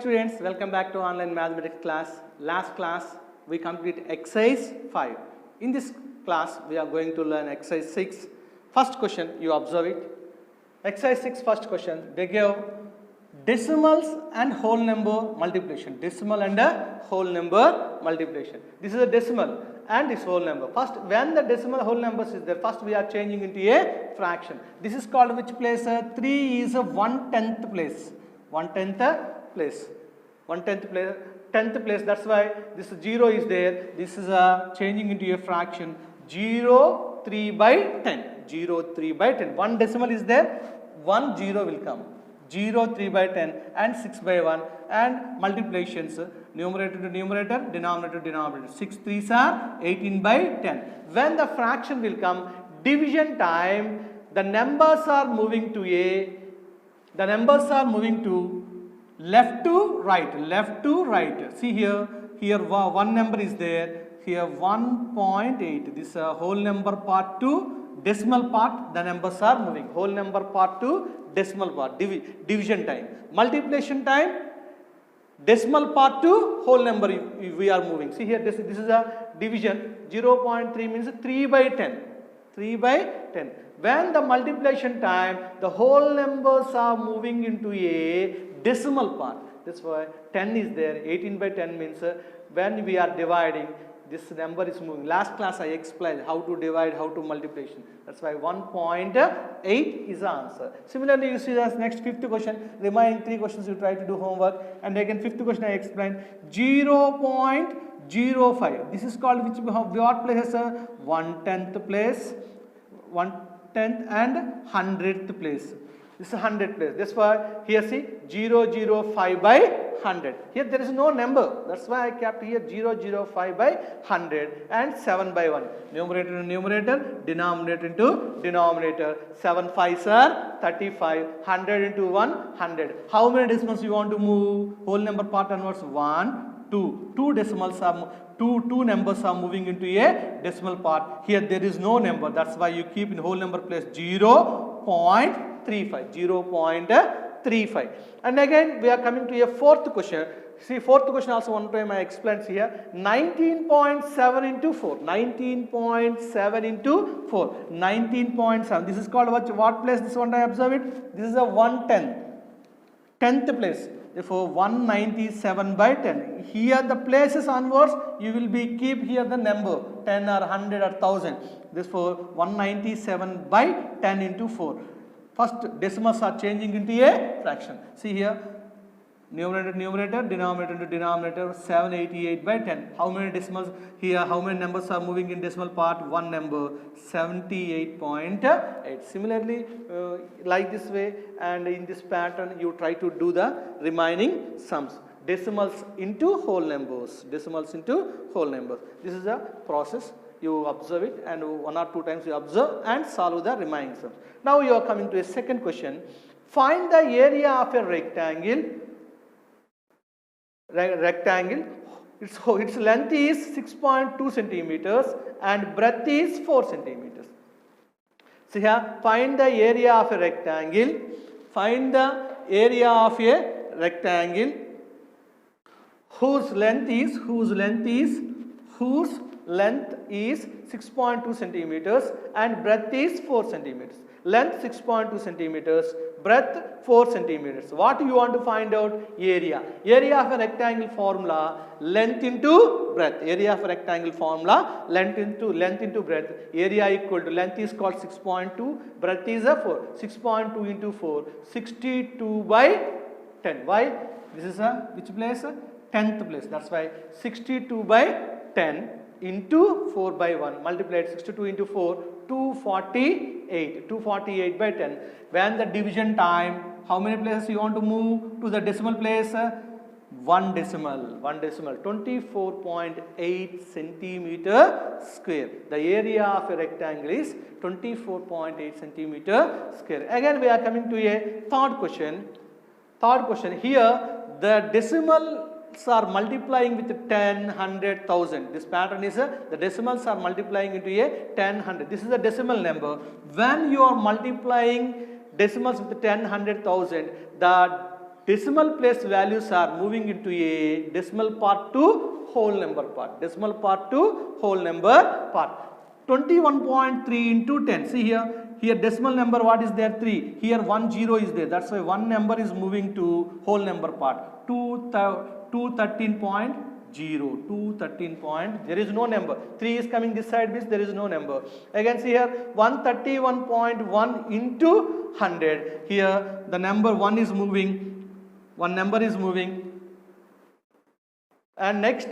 students, welcome back to online mathematics class. Last class we completed exercise 5. In this class we are going to learn exercise 6. First question, you observe it. Exercise 6 first question, they gave decimals and whole number multiplication. Decimal and a whole number multiplication. This is a decimal and this whole number. First, when the decimal whole numbers is there, first we are changing into a fraction. This is called which place? 3 is a 1/10th place. 1/10th place. 1/10th place. 10th place. That's why this 0 is there. This is changing into a fraction. 0 3 by 10. 0 3 by 10. One decimal is there. 1 0 will come. 0 3 by 10 and 6 by 1 and multiplications numerator to numerator, denominator to denominator. 6 3s are 18 by 10. When the fraction will come, division time, the numbers are moving to the numbers are moving to left to right, left to right. See here one number is there, here 1.8. This whole number part to decimal part, the numbers are moving. Whole number part to decimal part, division time. Multiplication time, decimal part to whole number we are moving. See here, this is a division. 0.3 means 3 by 10. 3 by 10. When the multiplication time, the whole numbers are moving into a decimal part. That's why 10 is there. 18 by 10 means when we are dividing, this number is moving. Last class I explained how to divide, how to multiplication. That's why 1.8 is the answer. Similarly, you see as next fifth question. Remaining 3 questions you try to do homework. And again fifth question I explained. 0.05. This is called which what places? 1/10th place. 1/10th and 100th place. This is 100th place. That's why here see 005 by 100. Here there is no number. That's why I kept here 005 by 100 and 7 by 1. Numerator to numerator, denominator into denominator. 7 5s are 35. 100 into 1, 100. How many decimals you want to move? Whole number part onwards 1, 2. Two decimals are two numbers are moving into a decimal part. Here there is no number. That's why you keep in whole number place 0.35. 0.35. And again we are coming to a fourth question. See, fourth question also one time I explained here. 19.7 into 4. 19.7 into 4. 19.7. This is called what place? This one I observe it. This is a 1/10. 10th place. Therefore 197 by 10. Here the places onwards you will be keep here the number 10 or 100 or 1000. Therefore 197 by 10 into 4. First decimals are changing into a fraction. See here, numerator to numerator, denominator to denominator, 788 by 10. How many decimals here? How many numbers are moving in decimal part? One number, 78.8. Similarly, like this way and in this pattern, you try to do the remaining sums. Decimals into whole numbers. Decimals into whole numbers. This is a process. You observe it and 1 or 2 times you observe and solve the remaining sums. Now you are coming to a second question. Find the area of a rectangle. Its length is 6.2 centimeters and breadth is 4 centimeters. So here, find the area of a rectangle. Find the area of a rectangle whose length is 6.2 centimeters and breadth is 4 centimeters. Length 6.2 centimeters, breadth 4 centimeters. What you want to find out? Area. Area of a rectangle formula, length into breadth. Area of a rectangle formula, length into breadth. Area equal to length is called 6.2, breadth is a 4. 6.2 into 4, 62 by 10. Why? This is which place? 10th place. That's why 62 by 10 into 4 by 1. Multiplied 62 into 4, 248. 248 by 10. When the division time, how many places you want to move to the decimal place? One decimal. 24.8 centimeter square. The area of a rectangle is 24.8 centimeter square. Again we are coming to a third question. Here the decimal are multiplying with 10, 100, 1000. This pattern is the decimals are multiplying into a 10, 100. This is a decimal number. When you are multiplying decimals with 10, 100, 1000, the decimal place values are moving into a decimal part to whole number part. Decimal part to whole number part. 21.3 into 10. See here. Here decimal number what is there? 3. Here 1 0 is there. That's why one number is moving to whole number part. 213.0. 213 point. There is no number. 3 is coming this side means there is no number. Again see here 131.1 into 100. Here the number 1 is moving. One number is moving. And next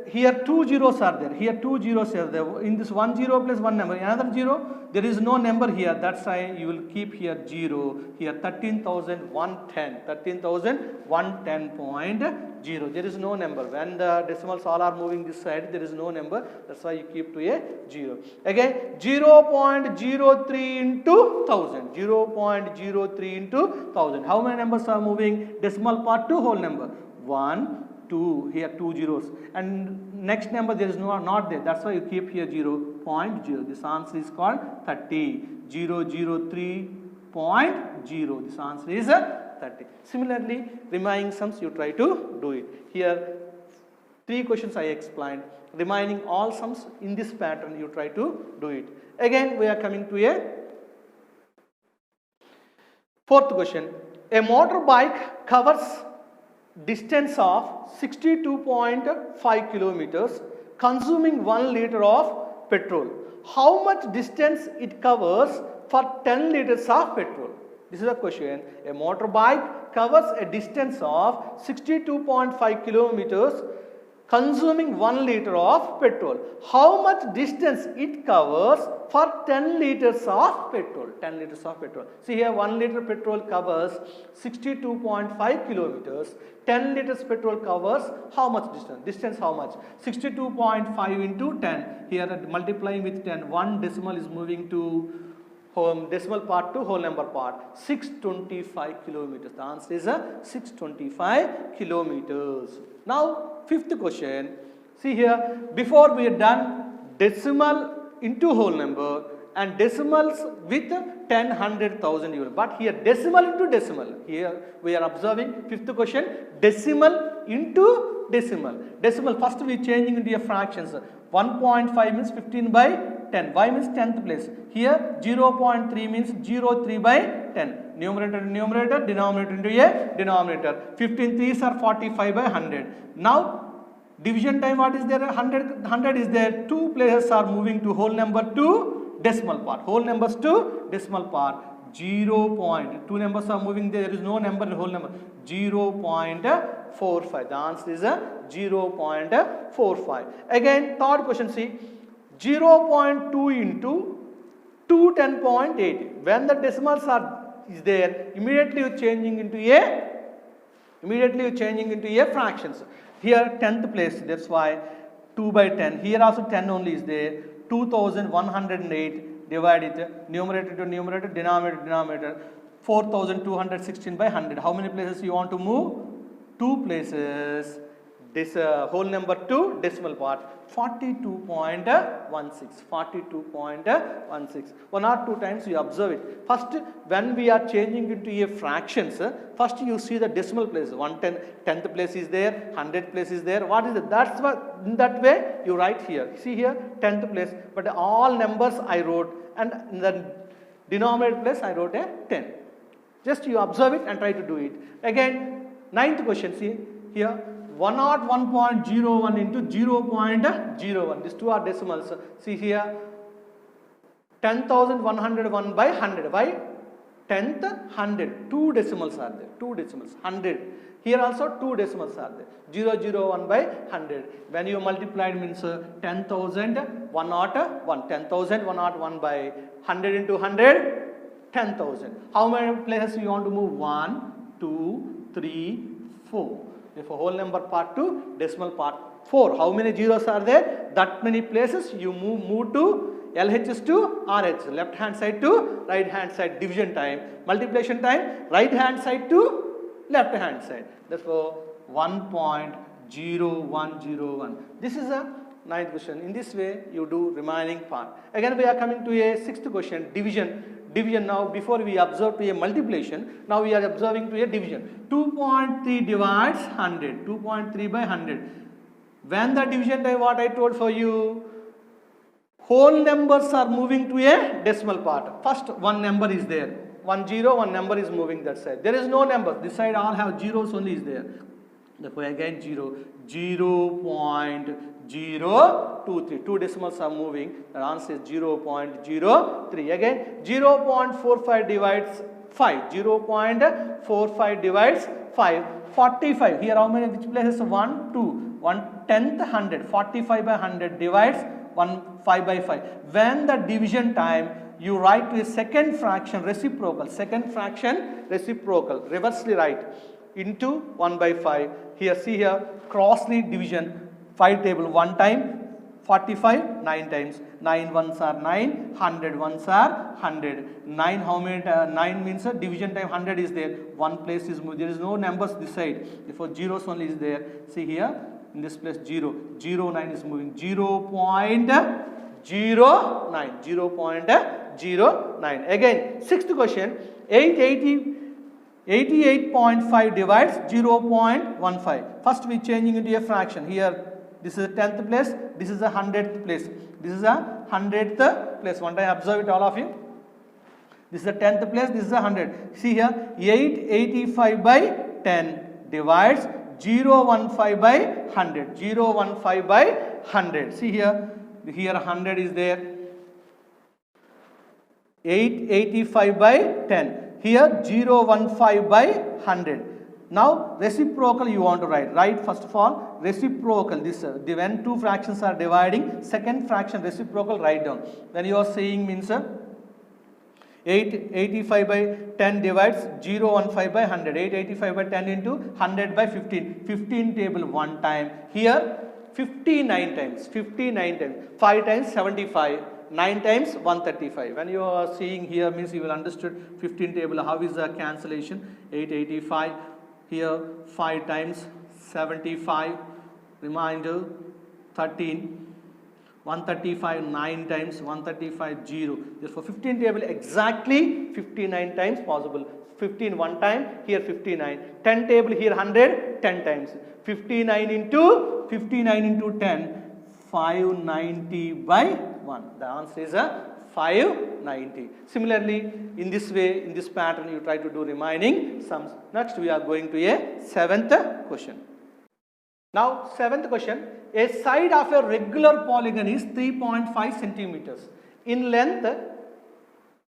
here 2 zeros are there. Here 2 zeros are there. In this 1 0 plus 1 number, another 0, there is no number here. That's why you will keep here 0. Here 13,110. 13,110.0. There is no number. When the decimals all are moving this side, there is no number. That's why you keep to a 0. Again 0.03 into 1000. 0.03 into 1000. How many numbers are moving? Decimal part to whole number. 1, 2, here 2 zeros, and next number there is not there. That's why you keep here 0.0. This answer is called 30. 003.0. This answer is 30. Similarly, remaining sums you try to do it. Here 3 questions I explained. Remaining all sums in this pattern you try to do it. Again we are coming to a 4th question. A motorbike covers distance of 62.5 kilometers, consuming 1 liter of petrol. How much distance it covers for 10 liters of petrol? This is a question. A motorbike covers a distance of 62.5 kilometers, consuming 1 liter of petrol. How much distance it covers for 10 liters of petrol? 10 liters of petrol. See here 1 liter petrol covers 62.5 kilometers. 10 liters petrol covers how much distance? Distance how much? 62.5 into 10. Here multiplying with 10. One decimal is moving to decimal part to whole number part. 625 kilometers. The answer is 625 kilometers. Now 5th question. See here, before we are done decimal into whole number and decimals with 10, 100, 1000 euro. But here decimal into decimal. Here we are observing 5th question, decimal into decimal. Decimal first we are changing into a fractions. 1.5 means 15 by 10. Y means 10th place. Here 0.3 means 0.3 by 10. Numerator to numerator, denominator into a denominator. 15 3s are 45 by 100. Now division time what is there? 100 is there. 2 places are moving to whole number to decimal part. Whole numbers to decimal part. 2 numbers are moving there. There is no number in whole number. 0.45. The answer is 0.45. Again 3rd question see. 0.2 into 210.8. When the decimals is there, immediately you changing into a fractions. Here 10th place, that's why 2 by 10. Here also 10 only is there. 2108 divided numerator to numerator, denominator to denominator. 4216 by 100. How many places you want to move? 2 places. This whole number to decimal part. 42.16. 42.16. 1 or 2 times you observe it. First, when we are changing into a fractions, first you see the decimal place. 10th place is there, 100th place is there. What is it? That's what, in that way you write here. See here 10th place, but all numbers I wrote, and in the denominator place I wrote a 10. Just you observe it and try to do it. Again 9th question, see here. 101.01 into 0.01. These two are decimals. See here 10,101 by 100. By 10th 100. 2 decimals are there. 2 decimals. 100. Here also 2 decimals are there. 001 by 100. When you multiply it means 10,101. 10,101 by 100 into 100. 10,000. How many places you want to move? 1, 2, 3, 4. If a whole number part to decimal part 4. How many zeros are there? That many places you move to LHS to RH. Left hand side to right hand side. Division time. Multiplication time. Right hand side to left hand side. Therefore 1.0101. This is a 9th question. In this way you do remaining part. Again we are coming to a 6th question. Division. division. Now before we observe to a multiplication, now we are observing to a division. 2.3 divides 100, 2.3 by 100. When the division time, what I told for you, whole numbers are moving to a decimal part. First one number is there, 1 0, one number is moving that side. There is no number, this side all have zeros only is there. Therefore again 0, 0.023, two decimals are moving, the answer is 0.03. Again 0.45 divides 5, 0.45 divides 5, 45. Here how many, which places? 1, 2, 1/10, 100, 45 by 100 divides 1, 5 by 5. When the division time, you write to a second fraction reciprocal, reversely write, into 1 by 5. Here see here, crossly division, 5 table 1 time, 45 9 times, 9 ones are 9, 100 ones are 100. 9 how many, 9 means a division time 100 is there, one place is moved, there is no numbers this side, therefore zeros only is there. See here, in this place 0, 9 is moving, 0.09, 0.09. Again, sixth question, 88.5 divides 0.15. First we changing into a fraction. Here this is a 10th place, this is a 100th place. This is a 100th place. One time observe it all of you. This is a 10th place, this is a 100. See here, 885 by 10 divides 015 by 100. 015 by 100. See here, 100 is there. 885 by 10. Here 015 by 100. Now reciprocal you want to write. Write first of all reciprocal. This when two fractions are dividing, second fraction reciprocal write down. Then you are saying means 885 by 10 divides 015 by 100. 885 by 10 into 100 by 15. 15 table 1 time. Here 59 times. 59 times. 5 times 75. 9 times 135. When you are seeing here means you will understood 15 table how is the cancellation. 885 here 5 times 75 remainder 13. 135 9 times 135 0. Therefore 15 table exactly 59 times possible. 15 one time, here 59. 10 table here 100 10 times. 59 into 10 590 by 1. The answer is a 590. Similarly, in this way, in this pattern, you try to do remaining sums. Next, we are going to a seventh question. Now, seventh question. A side of a regular polygon is 3.5 centimeters in length.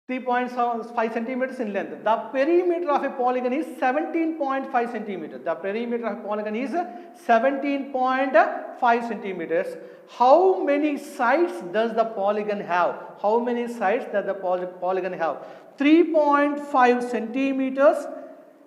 3.5 centimeters in length. The perimeter of a polygon is 17.5 centimeters. The perimeter of a polygon is 17.5 centimeters. How many sides does the polygon have? How many sides does the polygon have? 3.5 centimeters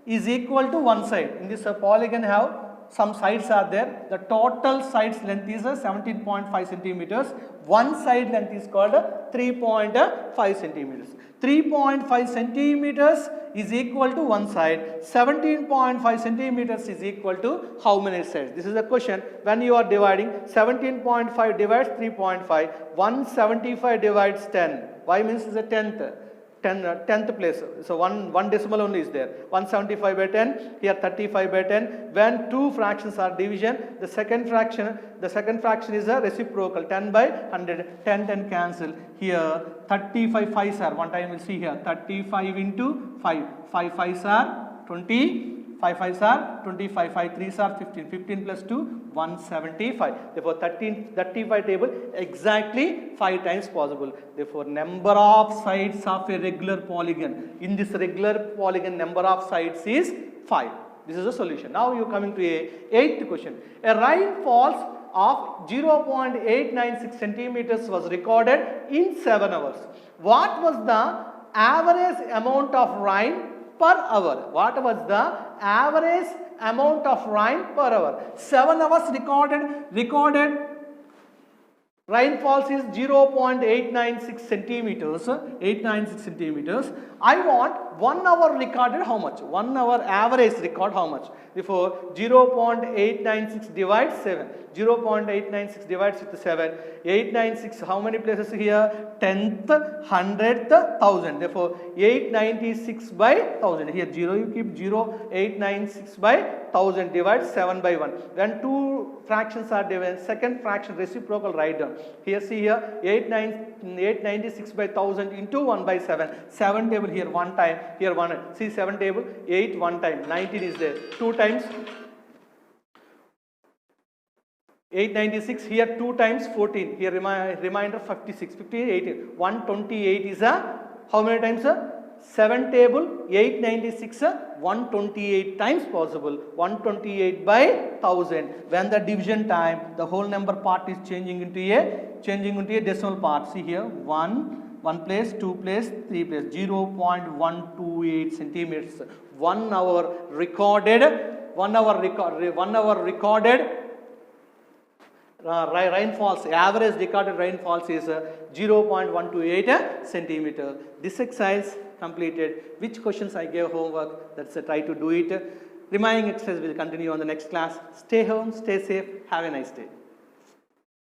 is equal to one side. In this polygon have some sides are there. The total sides length is 17.5 centimeters. One side length is called 3.5 centimeters. 3.5 centimeters is equal to one side. 17.5 centimeters is equal to how many sides? This is the question. When you are dividing, 17.5 divides 3.5. 175 divides 10. Y means is a 10th place. So one decimal only is there. 175 by 10. Here 35 by 10. When two fractions are division, the second fraction is a reciprocal. 10 by 100. 10 cancel. Here 35 5s are. One time we'll see here. 35 into 5. 5 5s are 20. 5 5s are 25. 5 3s are 15. 15 plus 2 175. Therefore 35 table exactly 5 times possible. Therefore number of sides of a regular polygon. In this regular polygon number of sides is 5. This is the solution. Now you are coming to a 8th question. A rainfall of 0.896 centimeters was recorded in 7 hours. What was the average amount of rain per hour? What was the average amount of rain per hour? 7 hours recorded Rainfalls is 0.896 centimeters, 896 centimeters. I want 1 hour recorded how much? 1 hour average record how much? Therefore, 0.896 divides 7. 0.896 divides with 7. 896, how many places here? 10th, 100th, 1000. Therefore, 896 by 1000. Here 0 you keep 0, 896 by 1000 divides 7 by 1. When two fractions are divided, second fraction reciprocal write down. Here see here 896 by 1000 into 1 by 7. 7 table here 1 time, here 1. See 7 table, 8 1 time, 19 is there. 2 times 896, here 2 times 14, here reminder 56, 58, 18. 128 is a, how many times? 7 table, 896, 128 times possible. 128 by 1000. When the division time, the whole number part is changing into a decimal part. See here, 1 place, 2 place, 3 place, 0.128 centimeters. 1 hour recorded rainfalls, average recorded rainfalls is 0.128 centimeter. This exercise completed. Which questions I gave homework? That's try to do it. Remaining exercise will continue on the next class. Stay home, stay safe, have a nice day.